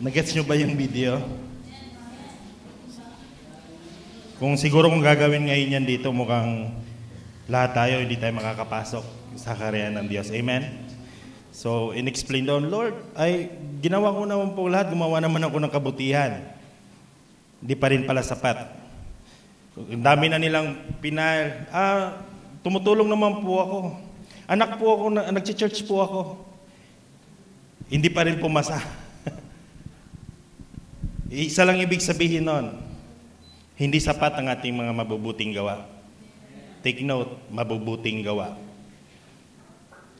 Nagets nyo ba yung video? Kung gagawin ngayon yan dito, mukhang lahat tayo, hindi tayo makakapasok sa kaharian ng Diyos. Amen? So, in-explain doon, Lord, ay ginawa ko naman po lahat, gumawa naman ako ng kabutihan. Hindi pa rin pala sapat. Ang dami na nilang tumutulong naman po ako. Anak po ako, nag-church po ako. Hindi pa rin pumasa. Isa lang ibig sabihin nun, hindi sapat ang ating mga mabubuting gawa. Take note, mabubuting gawa.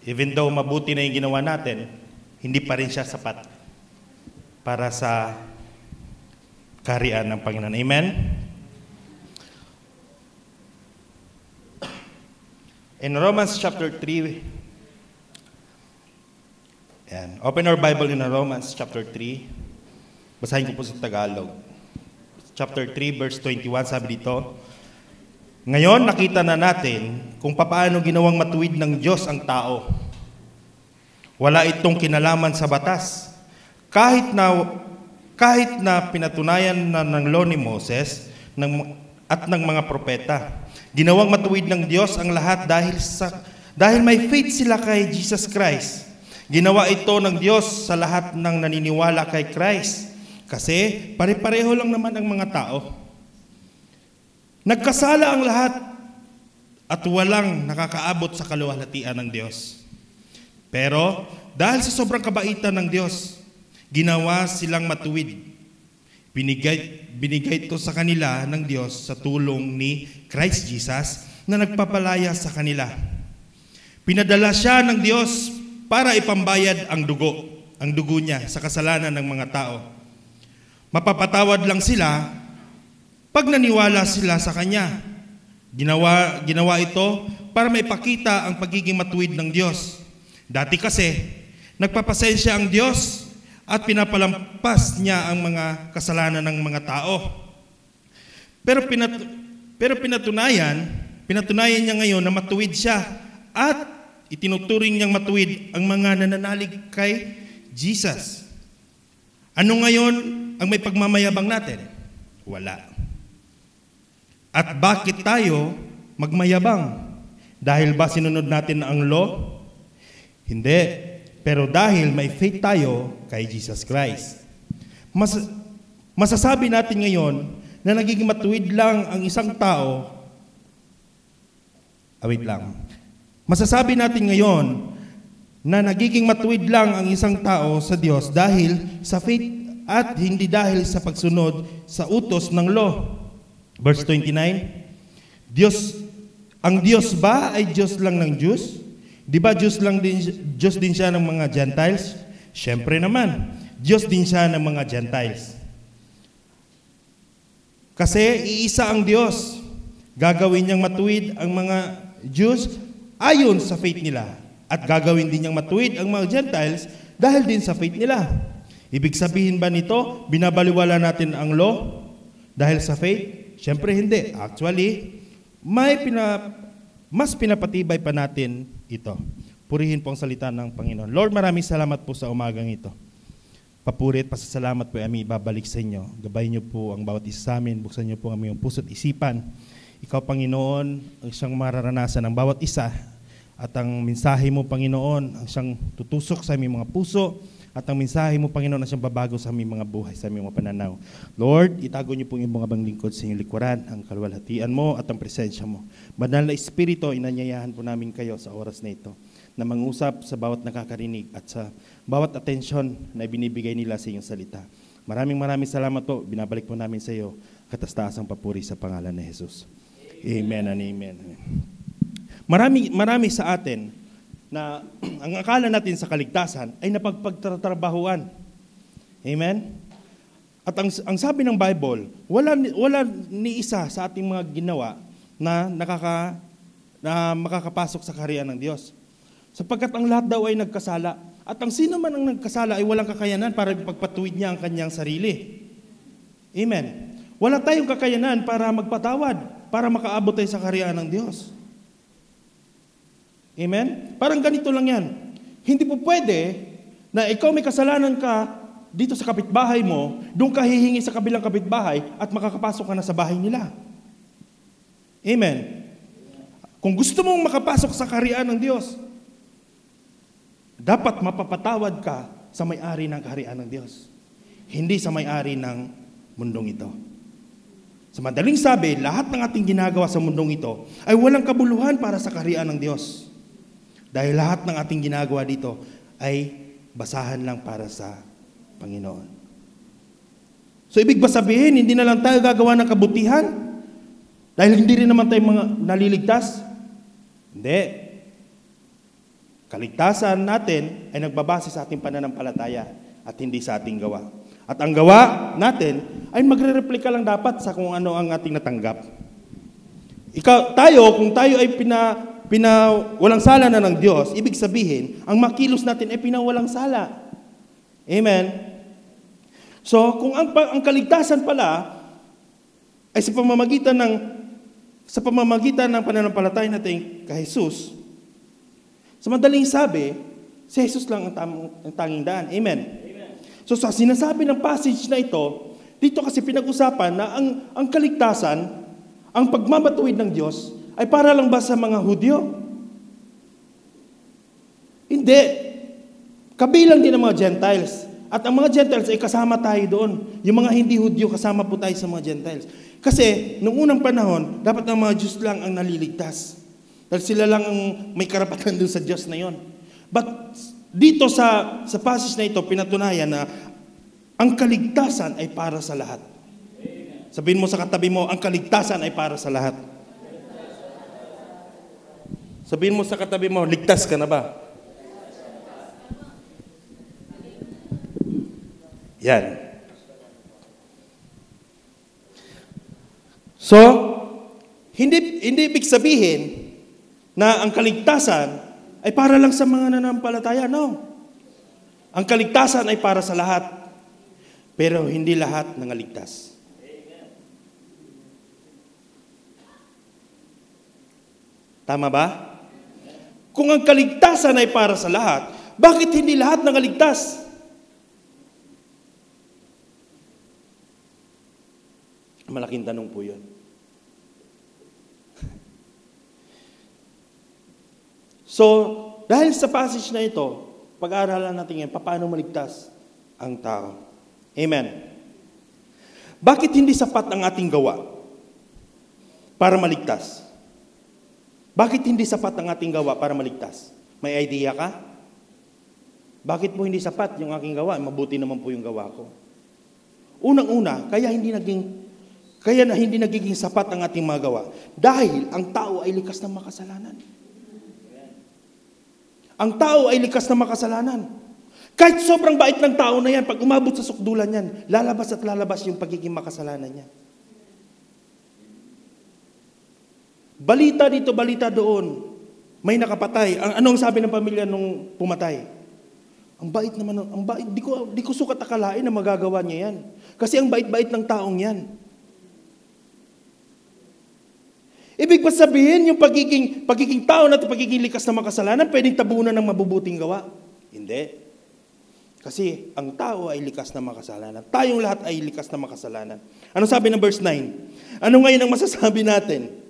Even though mabuti na yung ginawa natin, hindi pa rin siya sapat para sa kaharian ng Panginoon. Amen? In Romans chapter 3, open our Bible in Romans chapter 3. Basahin ko po sa Tagalog. Chapter 3, verse 21, sabi dito, ngayon nakita na natin kung paano ginawang matuwid ng Diyos ang tao. Wala itong kinalaman sa batas. Kahit na pinatunayan na ng law ni Moses at ng mga propeta, ginawang matuwid ng Diyos ang lahat dahil may faith sila kay Jesus Christ. Ginawa ito ng Diyos sa lahat ng naniniwala kay Christ. Kasi pare-pareho lang naman ang mga tao. Nagkasala ang lahat at walang nakakaabot sa kaluwalhatian ng Diyos. Pero dahil sa sobrang kabaitan ng Diyos, ginawa silang matuwid. Binigay ito sa kanila ng Diyos sa tulong ni Christ Jesus na nagpapalaya sa kanila. Pinadala siya ng Diyos para ipambayad ang dugo niya sa kasalanan ng mga tao. Mapapatawad lang sila pag naniwala sila sa Kanya. Ginawa ito para maipakita ang pagiging matuwid ng Diyos. Dati kasi, nagpapasensya ang Diyos at pinapalampas niya ang mga kasalanan ng mga tao. Pero pinatunayan niya ngayon na matuwid siya at itinuturing niyang matuwid ang mga nananalig kay Jesus. Ano ngayon ang may pagmamayabang natin? Wala. At bakit tayo magmayabang? Dahil ba sinunod natin ang law? Hindi. Pero dahil may faith tayo kay Jesus Christ. Masasabi natin ngayon na nagiging matuwid lang ang isang tao. Masasabi natin ngayon na nagiging matuwid lang ang isang tao sa Diyos dahil sa faith at hindi dahil sa pagsunod sa utos ng law. Verse 29, ang Diyos ba ay Diyos lang ng Jews? Di ba Diyos din siya ng mga Gentiles? Siyempre naman, Diyos din siya ng mga Gentiles. Kasi iisa ang Diyos. Gagawin niyang matuwid ang mga Jews ayon sa faith nila. At gagawin din niyang matuwid ang mga Gentiles dahil din sa faith nila. Ibig sabihin ba nito, binabaliwala natin ang law dahil sa faith? Siyempre hindi. Actually, mas pinapatibay pa natin ito. Purihin po ang salita ng Panginoon. Lord, maraming salamat po sa umagang ito. Papuri at pasasalamat po ay ibabalik sa inyo. Gabayin niyo po ang bawat isa sa amin. Buksan niyo po ang aming puso at isipan. Ikaw, Panginoon, ang siyang mararanasan ng bawat isa. At ang mensahe mo, Panginoon, ang siyang tutusok sa aming mga puso. At ang mensahe mo, Panginoon, na siyang babago sa aming mga buhay, sa aming mga pananaw. Lord, itago niyo po yung mga bang lingkod sa inyong likuran, ang kaluwalhatian mo at ang presensya mo. Banal na Espiritu, inanyayahan po namin kayo sa oras na ito na mangusap sa bawat nakakarinig at sa bawat atensyon na binibigay nila sa iyong salita. Maraming salamat po. Binabalik po namin sa iyo kataas-taasang papuri sa pangalan ni Jesus. Amen and amen. Marami sa atin na ang akala natin sa kaligtasan ay napagpagtrabahuan. Amen? At ang sabi ng Bible, wala ni isa sa ating mga ginawa na makakapasok sa kaharian ng Diyos. Sapagkat ang lahat daw ay nagkasala. At ang sino man ang nagkasala ay walang kakayanan para ipagpatuwid niya ang kanyang sarili. Amen? Wala tayong kakayanan para magpatawad, para makaabot tayo sa kaharian ng Diyos. Amen? Parang ganito lang yan. Hindi po pwede na ikaw may kasalanan ka dito sa kapitbahay mo, doon ka hihingi sa kabilang kapitbahay at makakapasok ka na sa bahay nila. Amen. Kung gusto mong makapasok sa kaharian ng Diyos, dapat mapapatawad ka sa may-ari ng kaharian ng Diyos. Hindi sa may-ari ng mundong ito. Sa madaling sabi, lahat ng ating ginagawa sa mundong ito ay walang kabuluhan para sa kaharian ng Diyos. Dahil lahat ng ating ginagawa dito ay basahan lang para sa Panginoon. So ibig ba sabihin, hindi na lang tayo gagawa ng kabutihan? Dahil hindi rin naman tayo mga naliligtas? Hindi. Kaligtasan natin ay nagbabase sa ating pananampalataya at hindi sa ating gawa. At ang gawa natin ay magre-replika lang dapat sa kung ano ang ating natanggap. Kung tayo ay walang sala na ng Diyos, ibig sabihin, ang makilos natin ay pinawalang sala. Amen? So, kung ang kaligtasan pala ay sa pamamagitan ng pananampalataya natin kay Jesus, sa madaling sabi, si Jesus lang ang tanging daan. Amen? So, sa sinasabi ng passage na ito, dito kasi pinag-usapan na ang kaligtasan, ang pagmamatuwid ng Diyos, ay para lang ba sa mga Hudyo? Hindi. Kabilang din ang mga Gentiles. At ang mga Gentiles ay kasama tayo doon. Yung mga hindi Hudyo, kasama po tayo sa mga Gentiles. Kasi, noong unang panahon, dapat ang mga Diyos lang ang naliligtas. Dahil sila lang ang may karapatan doon sa Diyos na yon. But, dito sa passage na ito, pinatunayan na ang kaligtasan ay para sa lahat. Sabihin mo sa katabi mo, ang kaligtasan ay para sa lahat. Sabihin mo sa katabi mo, ligtas ka na ba? Yan. So, hindi ibig sabihin na ang kaligtasan ay para lang sa mga nanampalataya. No. Ang kaligtasan ay para sa lahat. Pero hindi lahat nangaligtas. Tama ba? Kung ang kaligtasan ay para sa lahat, bakit hindi lahat nangaligtas? Malaking tanong po yun. So, dahil sa passage na ito, pag-aaralan natin yan, paano maligtas ang tao. Amen. Bakit hindi sapat ang ating gawa para maligtas? Bakit hindi sapat ang ating gawa para maligtas? May idea ka? Bakit po hindi sapat yung aking gawa? Mabuti naman po yung gawa ko. Unang-una, kaya hindi nagiging sapat ang ating mga gawa. Dahil ang tao ay likas ng makasalanan. Ang tao ay likas ng makasalanan. Kahit sobrang bait ng tao na yan, pag umabot sa sukdulan yan, lalabas at lalabas yung pagiging makasalanan niya. Balita dito, balita doon. May nakapatay. Anong sabi ng pamilya nung pumatay? Ang bait naman, ang bait. Di ko sukat akalain na magagawa niya yan. Kasi ang bait-bait ng taong yan. Ibig ba sabihin, yung pagiging tao natin, pagiging likas na makasalanan, pwedeng tabunan ng mabubuting gawa? Hindi. Kasi ang tao ay likas na makasalanan. Tayong lahat ay likas na makasalanan. Ano sabi ng verse 9? Ano ngayon ang masasabi natin?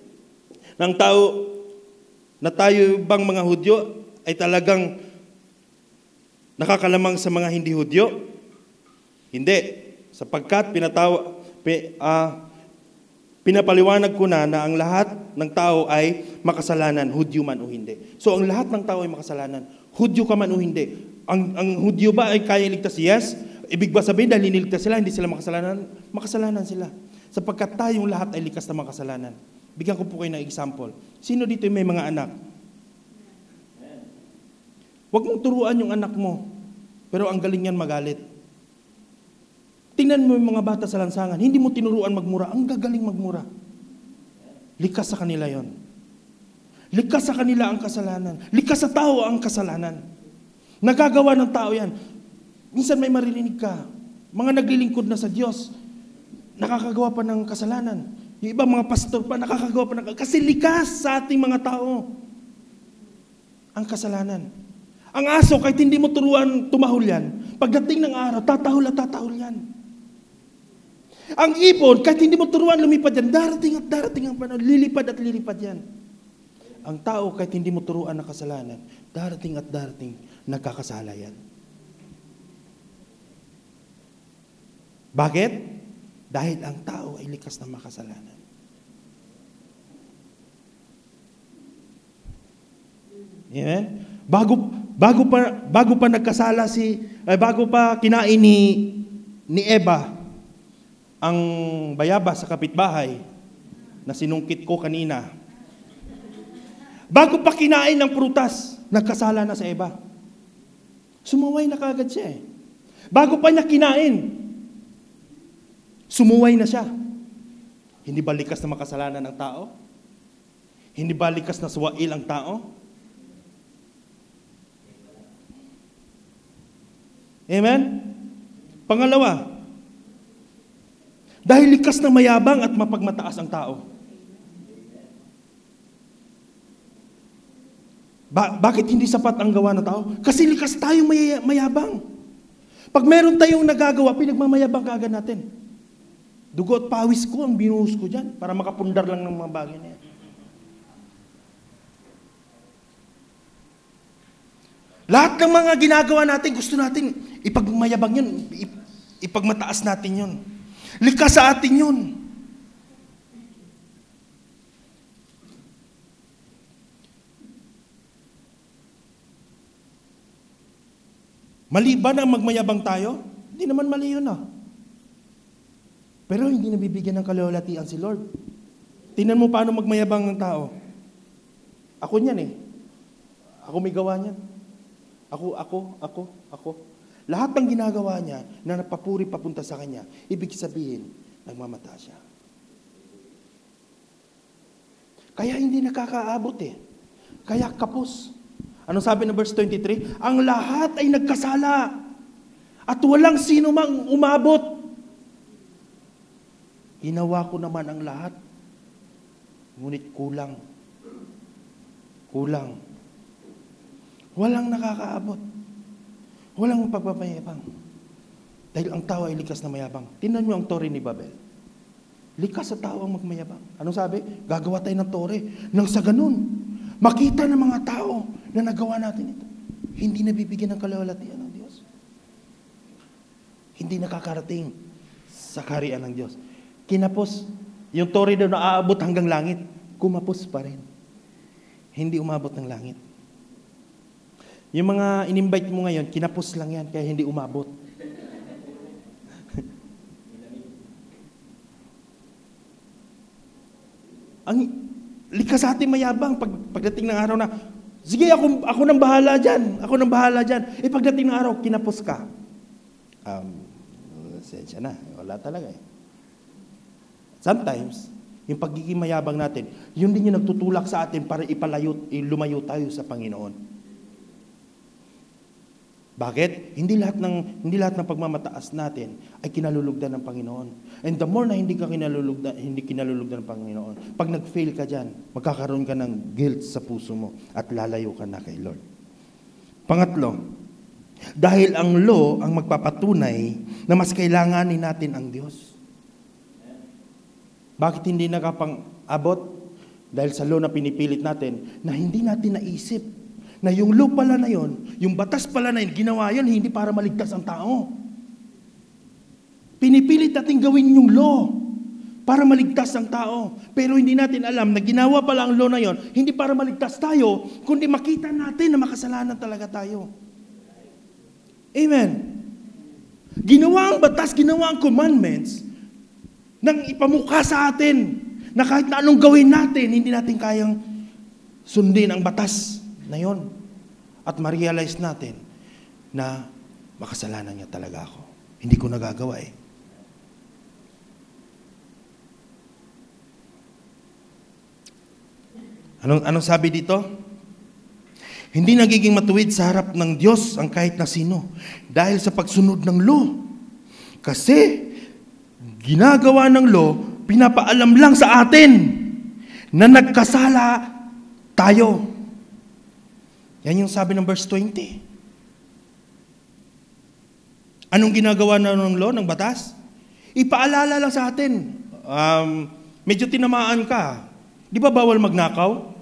Ng tao, na tayo bang mga Hudyo ay talagang nakakalamang sa mga hindi Hudyo? Hindi. Sapagkat pinapaliwanag ko na ang lahat ng tao ay makasalanan, Hudyo man o hindi. So ang lahat ng tao ay makasalanan, Hudyo ka man o hindi. Ang Hudyo ba ay kaya ligtas? Yes. Ibig ba sabihin dahil iniligtas sila, hindi sila makasalanan? Makasalanan sila. Sapagkat tayong lahat ay likas na makasalanan. Bigyan ko po kayo ng example. Sino dito yung may mga anak? Huwag mong turuan yung anak mo, pero ang galing yan magalit. Tingnan mo yung mga bata sa lansangan, hindi mo tinuruan magmura, ang gagaling magmura. Likas sa kanila yon. Likas sa kanila ang kasalanan. Likas sa tao ang kasalanan. Nagagawa ng tao yan. Minsan may maririnig ka, mga naglilingkod na sa Diyos, nakakagawa pa ng kasalanan. Yung ibang mga pastor pa, nakakagawa pa ng kasalanan. Kasi likas sa ating mga tao ang kasalanan. Ang aso, kahit hindi mo turuan tumahol yan, Pagdating ng araw, tatahol at tatahol yan. Ang ibon, kahit hindi mo turuan lumipad yan, darating at darating ang panahon, lilipad at lilipad yan. Ang tao, kahit hindi mo turuan ng kasalanan, darating at darating, nagkakasala yan. Bakit? Dahil ang tao ay likas na makasalanan. Amen? Bago pa nagkasala bago pa kinain ni Eva ang bayabas sa kapitbahay na sinungkit ko kanina. Bago pa kinain ng prutas, nagkasala na si Eva. Sumuway na kaagad siya eh. Bago pa niya kinain, sumuway na siya. Hindi ba likas na makasalanan ng tao? Hindi ba likas na suwail ang tao? Amen? Pangalawa, dahil likas na mayabang at mapagmataas ang tao. Bakit hindi sapat ang gawa ng tao? Kasi likas tayong mayabang. Pag meron tayong nagagawa, pinagmamayabang kaagad natin. Dugo at pawis ko ang binuhos ko dyan para makapundar lang ng mga bagay na yan. Lahat ng mga ginagawa natin, gusto natin ipagmayabang yun, ipagmataas natin yun. Likas sa atin yun. Mali ba na magmayabang tayo? Hindi naman mali yun Pero hindi nabibigyan ng kalawalatian si Lord. Tingnan mo paano magmayabang ng tao. Ako niyan Ako may gawa niyan. Ako. Lahat ng ginagawa niya na napapuri papunta sa kanya, ibig sabihin, nagmamata siya. Kaya hindi nakakaabot Kaya kapos. Ano sabi ng verse 23? Ang lahat ay nagkasala at walang sino mang umabot. Ginawa ko naman ang lahat, ngunit kulang. Walang nakakaabot. Walang pagpamayabang. Dahil ang tao ay likas na mayabang. Tingnan nyo ang tore ni Babel. Likas sa tao ang magmayabang. Anong sabi? Gagawa tayo ng tore. Nang sa ganun, makita ng mga tao na nagawa natin ito. Hindi nabibigyan ng kalawalatian ng Diyos. Hindi nakakarating sa kaharian ng Diyos. Kinapos, yung tore daw na aabot hanggang langit, kumapos pa rin. Hindi umabot ng langit. Yung mga in-invite mo ngayon, kinapos lang yan, kaya hindi umabot. Ang likas sa atin mayabang pagdating ng araw na, sige, ako nang bahala dyan. Pagdating ng araw, kinapos ka. Sensya na, wala talaga Sometimes, yung pagiging mayabang natin, yun din yung nagtutulak sa atin para lumayo tayo sa Panginoon. Bakit? Hindi lahat ng pagmamataas natin ay kinalulugdan ng Panginoon. And the more na hindi kinalulugdan ng Panginoon, pag nag-fail ka dyan, magkakaroon ka ng guilt sa puso mo at lalayo ka na kay Lord. Pangatlo, dahil ang law ang magpapatunay na mas kailanganin natin ang Diyos. Bakit hindi nakapang-abot? Dahil sa law na pinipilit natin, na hindi natin naisip na yung law pala na yun, yung batas pala na yun, ginawa yun, hindi para maligtas ang tao. Pinipilit natin gawin yung law para maligtas ang tao. Pero hindi natin alam na ginawa pala ang law na yun, hindi para maligtas tayo, kundi makita natin na makasalanan talaga tayo. Amen. Ginawa ang batas, ginawa ang commandments, nang ipamukha sa atin na kahit na anong gawin natin, hindi natin kayang sundin ang batas na yon. At ma-realize natin na makasalanan niya talaga ako. Hindi ko nagagawa Anong sabi dito? Hindi nagiging matuwid sa harap ng Diyos ang kahit na sino dahil sa pagsunod ng law. Kasi ginagawa ng law, pinapaalam lang sa atin na nagkasala tayo. Yan yung sabi ng verse 20. Anong ginagawa na ng law, ng batas? Ipaalala lang sa atin. Medyo tinamaan ka. Di ba bawal magnakaw?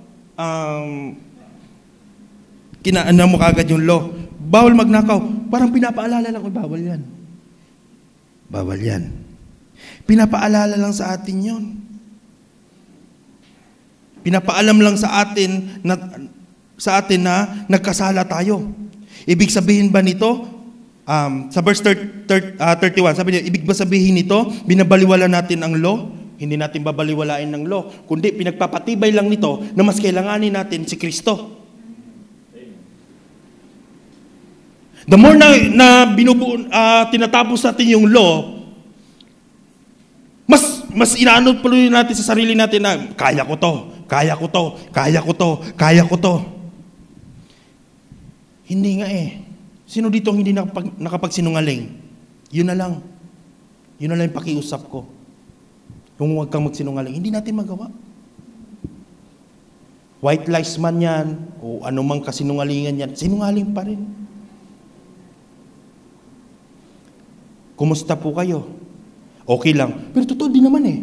Kinaano mo kagad yung law. Bawal magnakaw. Parang pinapaalala lang, bawal yan. Bawal yan. Pinapaalala lang sa atin yon. Pinapaalam lang sa atin na nagkasala tayo. Ibig sabihin ba nito, sa verse 31, sabi niya, ibig ba sabihin nito, binabaliwala natin ang law? Hindi natin babaliwalain ng law, kundi pinagpapatibay lang nito na mas kailanganin natin si Kristo. The more na tinatapos natin yung law, mas inaano pa rin natin sa sarili natin na, kaya ko to. Hindi nga eh. Sino dito hindi nakapagsinungaling? Yun na lang yung pakiusap ko. Kung huwag kang magsinungaling, hindi natin magawa. White lies man yan, o anumang kasinungalingan yan, sinungaling pa rin. Kumusta po kayo? Okay lang. Pero totoo din naman eh.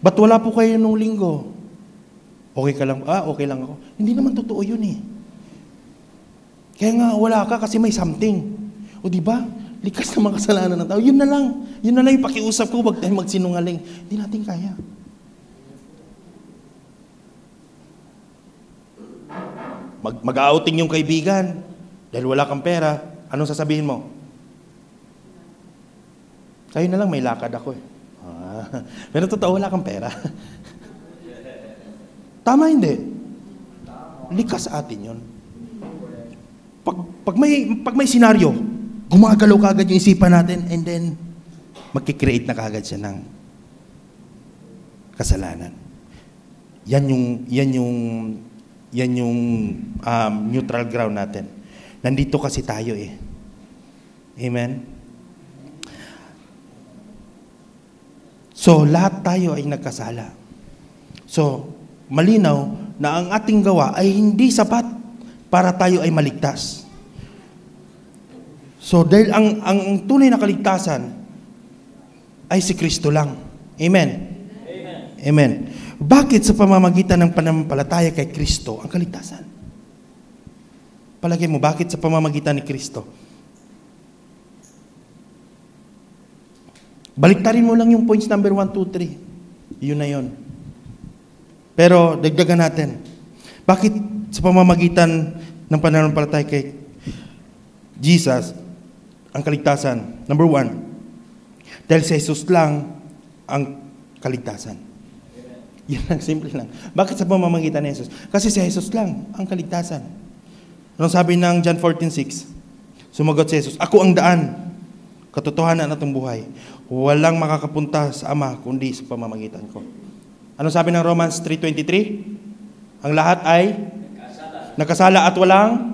Ba't wala po kayo nung linggo? Okay ka lang? Okay lang ako. Hindi naman totoo yun eh. Kaya nga wala ka kasi may something. O di ba? Likas na mga kasalanan ng tao. Yun na lang yung pakiusap ko, wag tayong magsinungaling. Hindi natin kaya. Mag-outing yung kaibigan dahil wala kang pera, anong sasabihin mo? Sa'yo na lang, may lakad ako eh. Pero totoo, wala kang pera. Tama hindi? Likas sa atin yun. Pag may senaryo, gumagalaw kagad yung isipan natin and then magkikreate na kagad siya ng kasalanan. Yan yung neutral ground natin. Nandito kasi tayo eh. Amen? So, lahat tayo ay nagkasala. So, malinaw na ang ating gawa ay hindi sapat para tayo ay maligtas. So, dahil ang tunay na kaligtasan ay si Kristo lang. Amen? Amen. Amen. Bakit sa pamamagitan ng pananampalataya kay Kristo ang kaligtasan? Palagay mo, bakit sa pamamagitan ni Kristo? Baliktarin mo lang yung points number 1, 2, 3. Yun na yun. Pero dagdagan natin. Bakit sa pamamagitan ng pananampalataya kay Jesus ang kaligtasan? Number 1, dahil sa Jesus lang ang kaligtasan. Yan lang, simple lang. Bakit sa pamamagitan ni Jesus? Kasi sa Jesus lang ang kaligtasan. Anong sabi ng John 14:6? Sumagot si Jesus, ako ang daan, katotohanan at ang buhay. Walang makakapunta sa Ama kundi sa pamamagitan ko. Ano sabi ng Romans 3:23? Ang lahat ay nagkasala at walang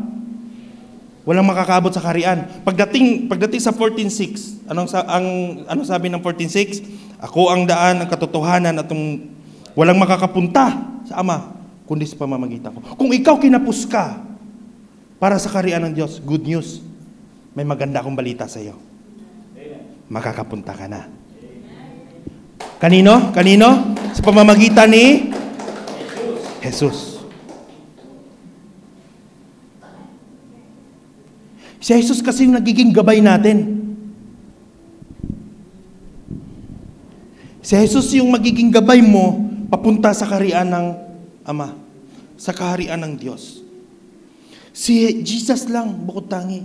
makakaabot sa kaharian. Pagdating sa 14:6, ano sabi ng 14:6? Ako ang daan, ang katotohanan at walang makakapunta sa Ama kundi sa pamamagitan ko. Kung ikaw kinapos ka para sa kaharian ng Diyos, good news. May maganda akong balita sa iyo. Makakapunta ka na. Kanino? Sa pamamagitan ni Jesus. Si Jesus kasi yung nagiging gabay natin. Si Jesus yung magiging gabay mo papunta sa kaharian ng Ama, sa kaharian ng Diyos. Si Jesus lang, bukod tangi.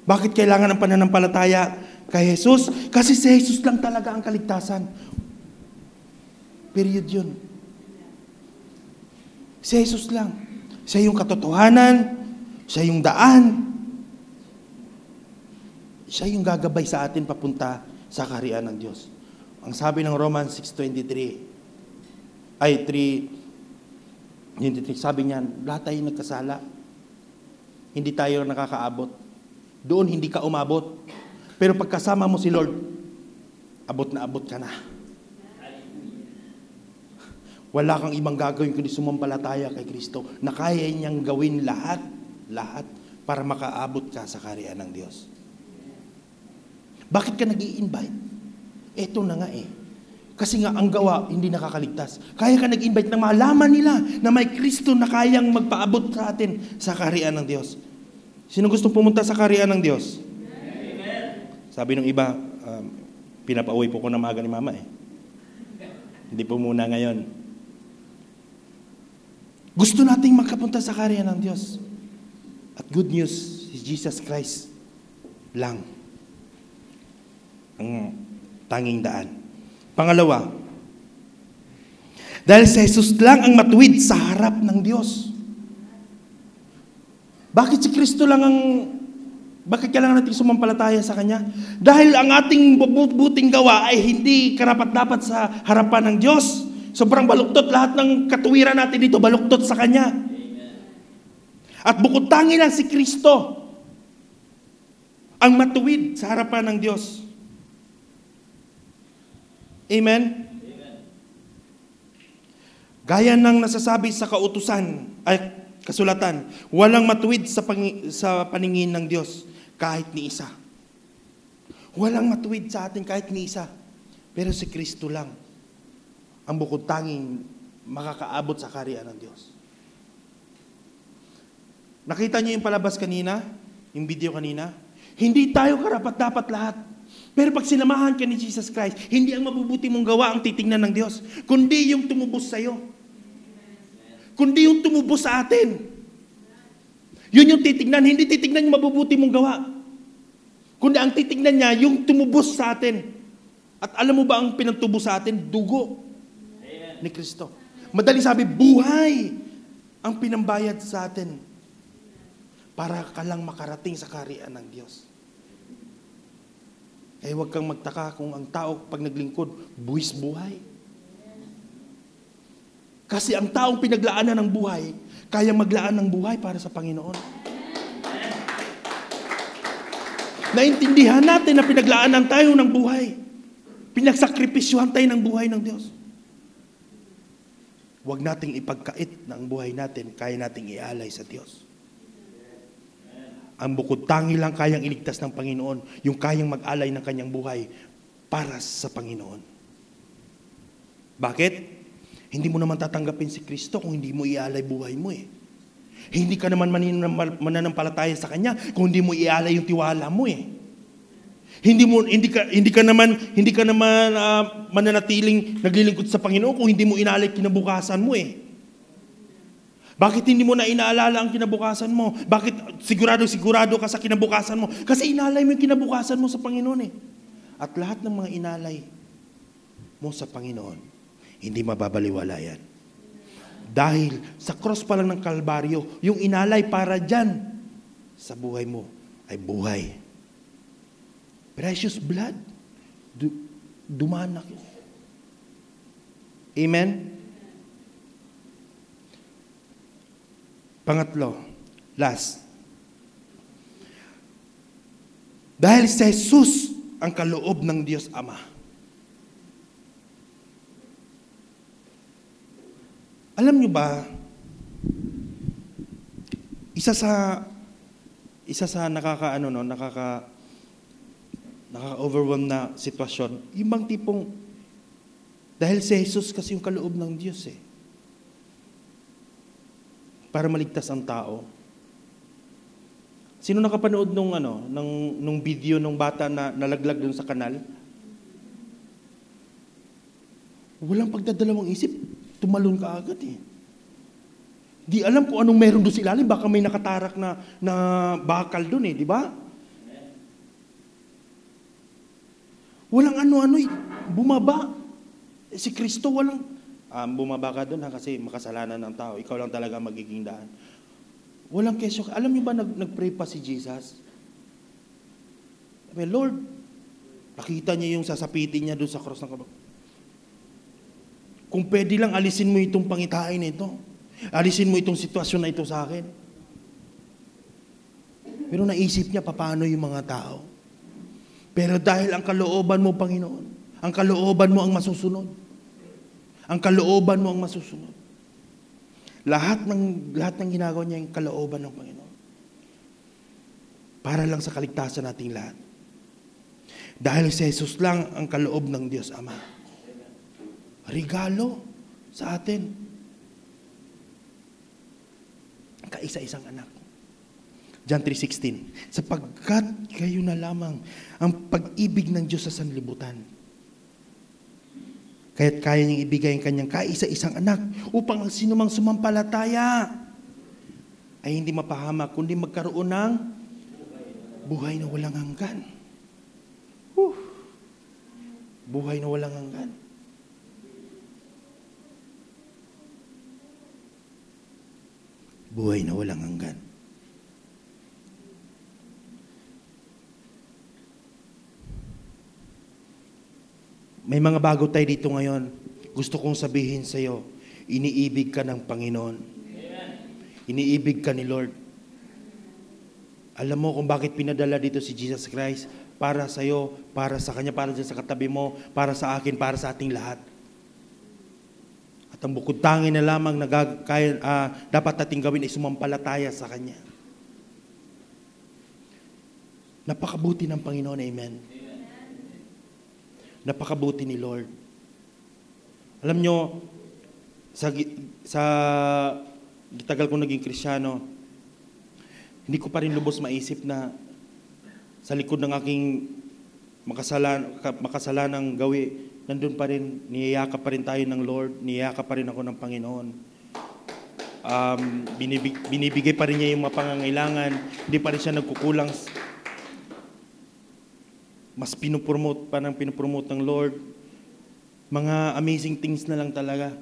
Bakit kailangan ng pananampalataya kay Jesus? Kasi si Jesus lang talaga ang kaligtasan. Period yun. Si Jesus lang. Siya yung katotohanan, siya yung daan, siya yung gagabay sa atin papunta sa kaharian ng Diyos. Ang sabi ng Romans 6:23, 3:23, sabi niyan, lahat tayo nagkasala. Hindi tayo nakakaabot. Doon hindi ka umabot. Pero pagkasama mo si Lord, abot na abot ka na. Wala kang ibang gagawin kundi sumampalataya kay Kristo na kaya niyang gawin lahat para makaabot ka sa kaharian ng Diyos. Bakit ka nag-i-invite? Eto na nga eh. Kasi nga ang gawa, hindi nakakaligtas. Kaya ka nag-invite na malaman nila na may Kristo na kayang magpaabot sa atin sa kaharian ng Diyos. Sino gusto pumunta sa kaharian ng Diyos? Amen. Sabi ng iba, pinapauwi po ko na maaga ni Mama eh. Hindi po muna ngayon. Gusto nating makapunta sa kaharian ng Diyos. At good news, si Jesus Christ lang ang tanging daan. Pangalawa, dahil si Jesus lang ang matuwid sa harap ng Diyos. Bakit si Kristo lang bakit kailangan natin sumampalataya sa Kanya? Dahil ang ating buting gawa ay hindi karapat-dapat sa harapan ng Diyos. Sobrang baluktot, lahat ng katuwiran natin dito baluktot sa Kanya. At bukod tangi lang si Kristo ang matuwid sa harapan ng Diyos. Amen? Gaya ng nasasabi sa kautusan ay kasulatan, walang matuwid sa paningin ng Diyos kahit ni isa. Walang matuwid sa atin kahit ni isa. Pero si Kristo lang ang bukod tanging makakaabot sa kaharian ng Diyos. Nakita niyo yung palabas kanina? Yung video kanina? Hindi tayo karapat-dapat lahat. Pero pag sinamahan ka ni Jesus Christ, hindi ang mabubuti mong gawa ang titingnan ng Diyos, kundi yung tumubos sa'yo. Kundi yung tumubos sa atin. Yun yung titingnan, hindi titingnan yung mabubuti mong gawa. Kundi ang titingnan niya, yung tumubos sa atin. At alam mo ba ang pinagtubos sa atin? Dugo ni Kristo. Madali sabi, buhay ang pinambayad sa atin para ka lang makarating sa kaharian ng Diyos. Kaya huwag kang magtaka kung ang tao pag naglingkod, buwis buhay. Kasi ang taong pinaglaanan ng buhay, kaya maglaan ng buhay para sa Panginoon. Naintindihan natin na pinaglaanan tayo ng buhay. Pinagsakripisyuhan tayo ng buhay ng Diyos. Huwag nating ipagkait na ang buhay natin, kaya nating ialay sa Diyos. Ang bukod tangi lang kayang iligtas ng Panginoon, yung kayang mag-alay ng kanyang buhay para sa Panginoon. Bakit? Hindi mo naman tatanggapin si Kristo kung hindi mo ialay buhay mo eh. Hindi ka naman mananampalataya sa Kanya kung hindi mo ialay yung tiwala mo eh. Hindi ka naman mananatiling naglilingkod sa Panginoon kung hindi mo inalay kinabukasan mo eh. Bakit hindi mo na inaalala ang kinabukasan mo? Bakit sigurado ka sa kinabukasan mo? Kasi inalay mo yung kinabukasan mo sa Panginoon eh. At lahat ng mga inalay mo sa Panginoon, hindi mababaliwala yan. Dahil sa cross pa lang ng Kalbaryo, yung inalay para dyan sa buhay mo ay buhay. Precious blood. Dumanak. Amen? Pangatlo, last. Dahil si Jesus ang kaloob ng Diyos Ama. Alam niyo ba, isa sa nakaka-overwhelm na sitwasyon, yung bang tipong, dahil si Jesus kasi yung kaloob ng Diyos eh. Para maligtas ang tao. Sino nakapanood nung video nung bata na nalaglag dun sa kanal? Walang pagdadalawang isip, tumalon ka agad eh. Di alam kung anong meron doon sa ilalim, baka may nakatarak na bakal doon eh, di ba? Walang bumaba. Si Kristo walang, bumaba ka doon kasi makasalanan ng tao. Ikaw lang talaga magiging daan. Walang kesyo. Alam niyo ba nag-pray pa si Jesus? Sabi, Lord, nakita niya yung sasapitin niya doon sa cross ng kabag. Kung pwede lang, alisin mo itong pangitain ito. Alisin mo itong sitwasyon na ito sa akin. Pero naisip niya, paano yung mga tao? Pero dahil ang kalooban mo, Panginoon, ang kalooban mo ang masusunod. Ang kalooban mo ang masusunod. Lahat ng ginagawa niya yung kalooban ng Panginoon. para lang sa kaligtasan nating lahat. Dahil si Jesus lang ang kaloob ng Diyos Ama. Regalo sa atin. Kaisa-isang anak. John 3:16. Sapagkat kayo na lamang ang pag-ibig ng Diyos sa sanlibutan. Kaya't kaya niyang ibigay ang kanyang kaisa-isang anak upang ang sinumang sumampalataya ay hindi mapahamak, kundi magkaroon ng buhay na walang hanggan. Buhay na walang hanggan. Buhay na walang hanggan. May mga bago tayo dito ngayon. Gusto kong sabihin sa iyo, iniibig ka ng Panginoon. Iniibig ka ni Lord. Alam mo kung bakit pinadala dito si Jesus Christ? Para sa iyo, para sa Kanya, para dyan sa katabi mo, para sa akin, para sa ating lahat. At ang bukod tangi na lamang na dapat nating gawin ay sumampalataya sa Kanya. Napakabuti ng Panginoon, amen. Napakabuti ni Lord. Alam nyo, sa tagal ko naging Kristiyano, hindi ko pa rin lubos maisip na sa likod ng aking makasalanang gawi, nandun pa rin, niyayakap pa rin tayo ng Lord, niyayakap pa rin ako ng Panginoon. Binibigay pa rin niya yung mga pangangailangan, hindi pa rin siya nagkukulang. Mas pinupromote ng Lord. Mga amazing things na lang talaga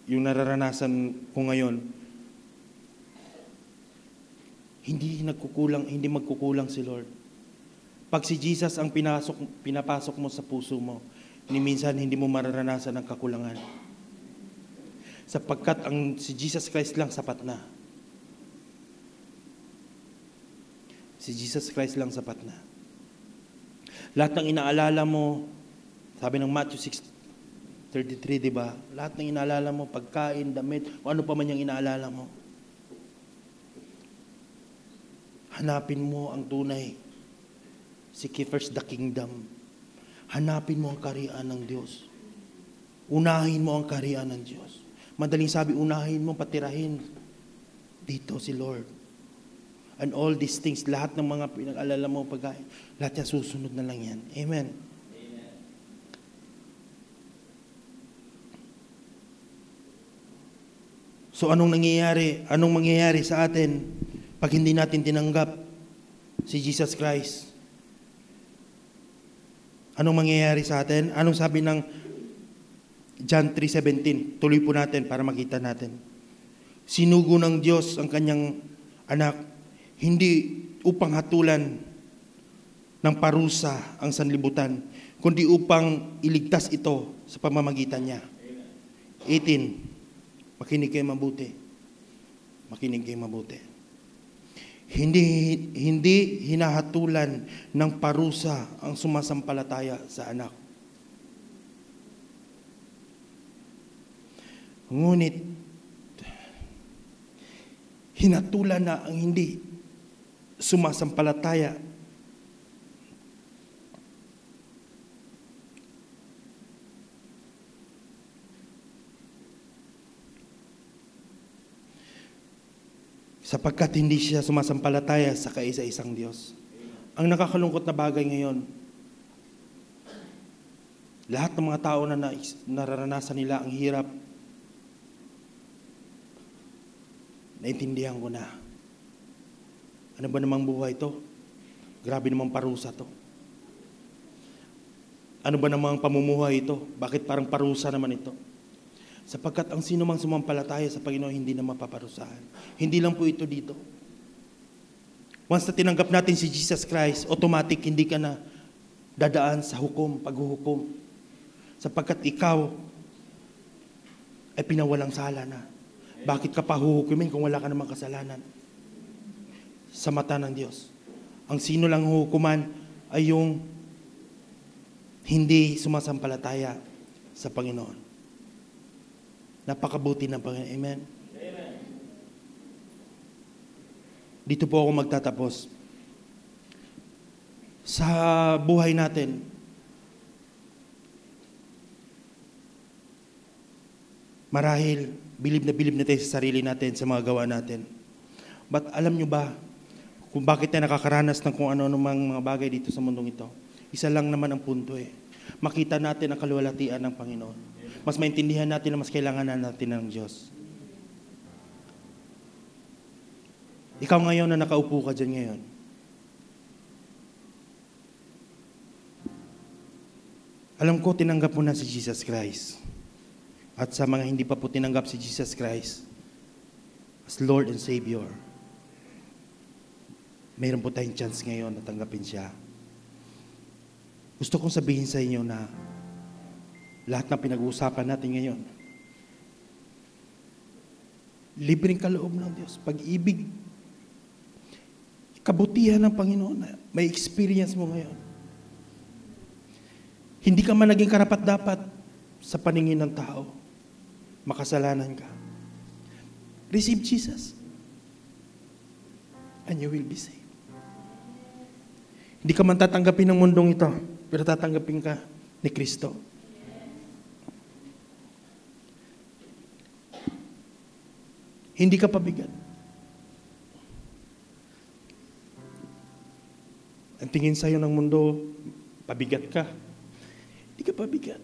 yung nararanasan ko ngayon. Hindi magkukulang si Lord. Pag si Jesus ang pinapasok mo sa puso mo, minsan hindi mo mararanasan ang kakulangan. Sapagkat si Jesus Christ lang sapat na. Si Jesus Christ lang sapat na. Lahat ng inaalala mo, sabi ng Matthew 6:33, di ba? Lahat ng inaalala mo, pagkain, damit, o ano pa man yung inaalala mo. Hanapin mo ang tunay. Seek ye first the kingdom. Hanapin mo ang kaharian ng Diyos. Unahin mo ang kaharian ng Diyos. Madaling sabi, unahin mo, patirahin. Dito si Lord. And all these things, lahat ng mga pinag-alala mo, pagkain, lahat yan susunod na lang yan. Amen. Amen. So anong nangyayari? Anong mangyayari sa atin pag hindi natin tinanggap si Jesus Christ? Anong mangyayari sa atin? Anong sabi ng John 3:17? Tuloy po natin para makita natin. Sinugo ng Diyos ang kanyang anak, hindi upang hatulan ng parusa ang sanlibutan, kundi upang iligtas ito sa pamamagitan niya. 18. Makinig kayo mabuti. Makinig kayo mabuti. Hindi hinahatulan ng parusa ang sumasampalataya sa anak. Ngunit, hinatulan na ang hindi sumasampalataya. Sapagkat hindi siya sumasampalataya sa kaisa-isang Diyos. Ang nakakalungkot na bagay ngayon, lahat ng mga tao na nararanasan nila ang hirap, naintindihan ko na. Ano ba namang buhay to? Grabe namang parusa to. Ano ba namang pamumuhay ito? Bakit parang parusa naman ito? Sapagkat ang sino mang sumampalataya sa Panginoon, hindi na mapaparusahan. Hindi lang po ito dito. Once na tinanggap natin si Jesus Christ, automatic hindi ka na dadaan sa paghuhukom. Sapagkat ikaw ay pinawalang sala na. Bakit ka pa huhukumin kung wala ka namang kasalanan? Sa mata ng Diyos. Ang sino lang hukuman ay yung hindi sumasampalataya sa Panginoon. Napakabuti ng Panginoon. Amen? Amen. Dito po ako magtatapos. sa buhay natin. Marahil, bilib na tayo sa sarili natin, sa mga gawa natin. But alam nyo ba, kung bakit tayo nakakaranas ng kung ano-ano mga bagay dito sa mundong ito? Isa lang naman ang punto eh. Makita natin ang kaluwalhatian ng Panginoon. Mas maintindihan natin na mas kailangan natin ng Diyos. Ikaw ngayon na nakaupo ka dyan ngayon, alam ko tinanggap mo na si Jesus Christ. At sa mga hindi pa po tinanggap si Jesus Christ as Lord and Savior, mayroon po tayong chance ngayon na tanggapin siya. Gusto kong sabihin sa inyo na lahat ng pinag-uusapan natin ngayon, libreng kaloob ng Diyos, pag-ibig, kabutihan ng Panginoon na may experience mo ngayon. Hindi ka man naging karapat-dapat sa paningin ng tao. Makasalanan ka. Receive Jesus. And you will be saved. Hindi ka man tatanggapin ng mundong ito, pero tatanggapin ka ni Kristo. Hindi ka pabigat. Ang tingin sa'yo ng mundo, pabigat ka. Hindi ka pabigat.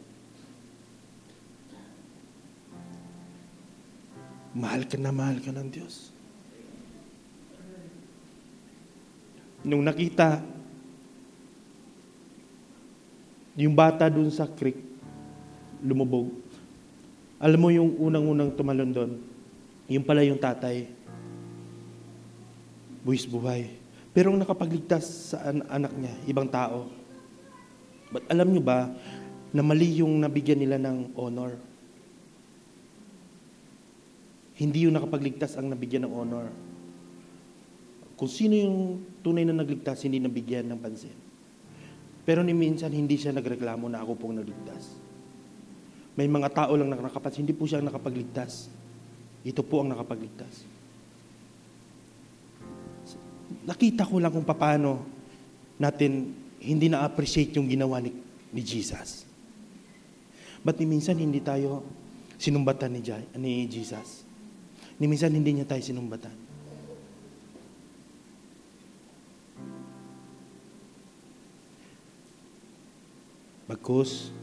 Mahal ka ng Diyos. Nung nakita yung bata dun sa creek, lumubog. Alam mo yung unang-unang tumalon doon, yung pala yung tatay. Buwis buhay. Pero ang nakapagligtas sa anak niya, ibang tao. But alam nyo ba, na mali yung nabigyan nila ng honor? Hindi yung nakapagligtas ang nabigyan ng honor. Kung sino yung tunay na nagligtas, hindi nabigyan ng pansin. Pero ni minsan, hindi siya nagreklamo na ako pong nagligtas. May mga tao lang na nakapansin, hindi po siya nakapagligtas. Ito po ang nakapagligtas. Nakita ko lang kung paano natin hindi na-appreciate yung ginawa ni Jesus. But ni minsan, hindi tayo sinumbatan ni Jesus. Ni minsan, hindi niya tayo sinumbatan. Bagkus,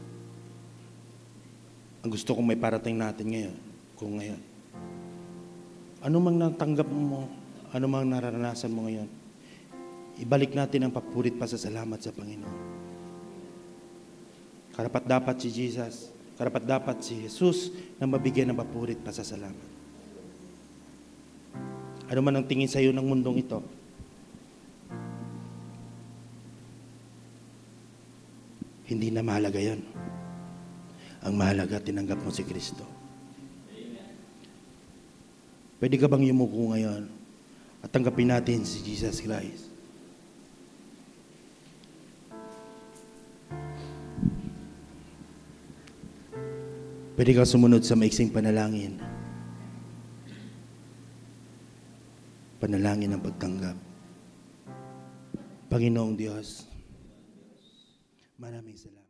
ang gusto kong may parating natin ngayon, kung ngayon, ano mang natanggap mo, ano mang nararanasan mo ngayon, ibalik natin ang papurit pasasalamat sa Panginoon. Karapat-dapat si Jesus, karapat-dapat si Jesus na mabigyan ng papurit pasasalamat. Ano man ang tingin sa iyo ng mundong ito, hindi na mahalaga yan. Ang mahalaga, tinanggap mo si Kristo. Pwede ka bang yumuko ngayon at tanggapin natin si Jesus Christ? Pwede kang sumunod sa maiksing panalangin. Panalangin ng pagtanggap. Panginoong Diyos, maraming salamat.